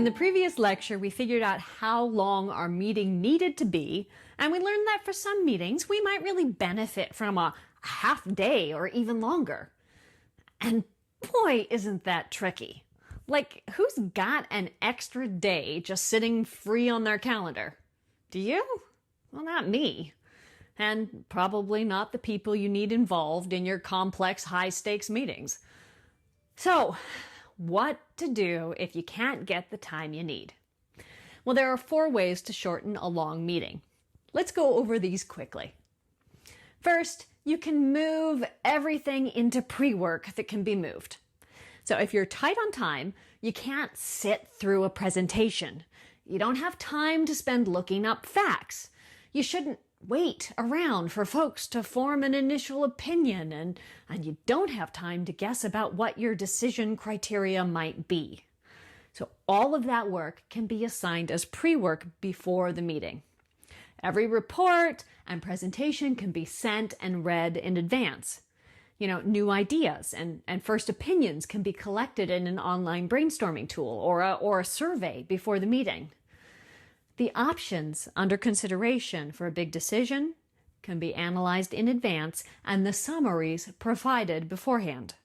In the previous lecture, we figured out how long our meeting needed to be, and we learned that for some meetings, we might really benefit from a half day or even longer. And boy, isn't that tricky. Like, who's got an extra day just sitting free on their calendar? Do you? Well, not me. And probably not the people you need involved in your complex, high-stakes meetings. So, what to do if you can't get the time you need? Well, there are 4 ways to shorten a long meeting. Let's go over these quickly. First, you can move everything into pre-work that can be moved. So if you're tight on time, you can't sit through a presentation. You don't have time to spend looking up facts. You shouldn't wait around for folks to form an initial opinion, and you don't have time to guess about what your decision criteria might be. So all of that work can be assigned as pre-work before the meeting. Every report and presentation can be sent and read in advance. New ideas and first opinions can be collected in an online brainstorming tool or a survey before the meeting. The options under consideration for a big decision can be analyzed in advance and the summaries provided beforehand.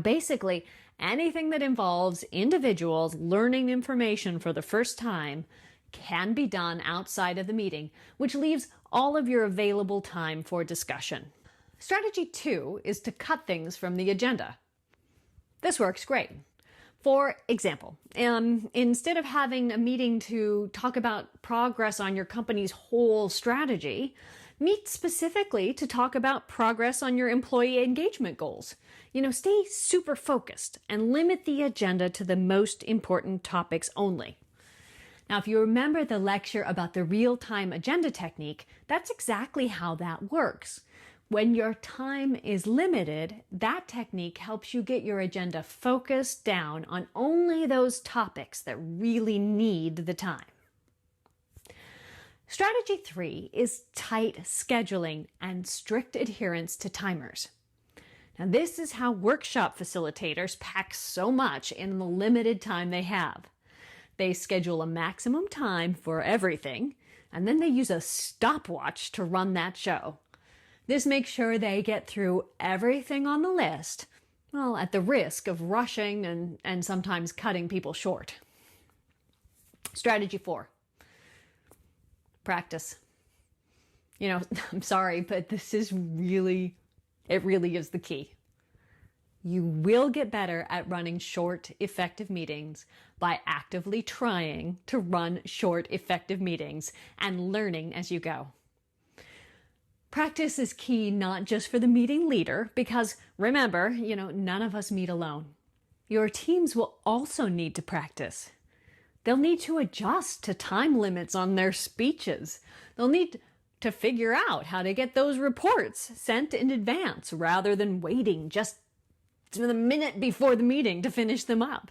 Basically, anything that involves individuals learning information for the first time can be done outside of the meeting, which leaves all of your available time for discussion. Strategy 2 is to cut things from the agenda. This works great. For example, instead of having a meeting to talk about progress on your company's whole strategy, meet specifically to talk about progress on your employee engagement goals. Stay super focused and limit the agenda to the most important topics only. Now, if you remember the lecture about the real-time agenda technique, that's exactly how that works. When your time is limited, that technique helps you get your agenda focused down on only those topics that really need the time. Strategy 3 is tight scheduling and strict adherence to timers. Now, this is how workshop facilitators pack so much in the limited time they have. They schedule a maximum time for everything, and then they use a stopwatch to run that show. This makes sure they get through everything on the list, at the risk of rushing and sometimes cutting people short. Strategy 4. Practice. I'm sorry, but this is really is the key. You will get better at running short, effective meetings by actively trying to run short, effective meetings and learning as you go. Practice is key not just for the meeting leader, because remember, none of us meet alone. Your teams will also need to practice. They'll need to adjust to time limits on their speeches. They'll need to figure out how to get those reports sent in advance rather than waiting just to the minute before the meeting to finish them up.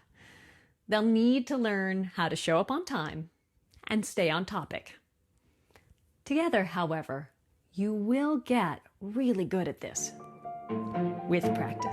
They'll need to learn how to show up on time and stay on topic. Together, however, you will get really good at this with practice.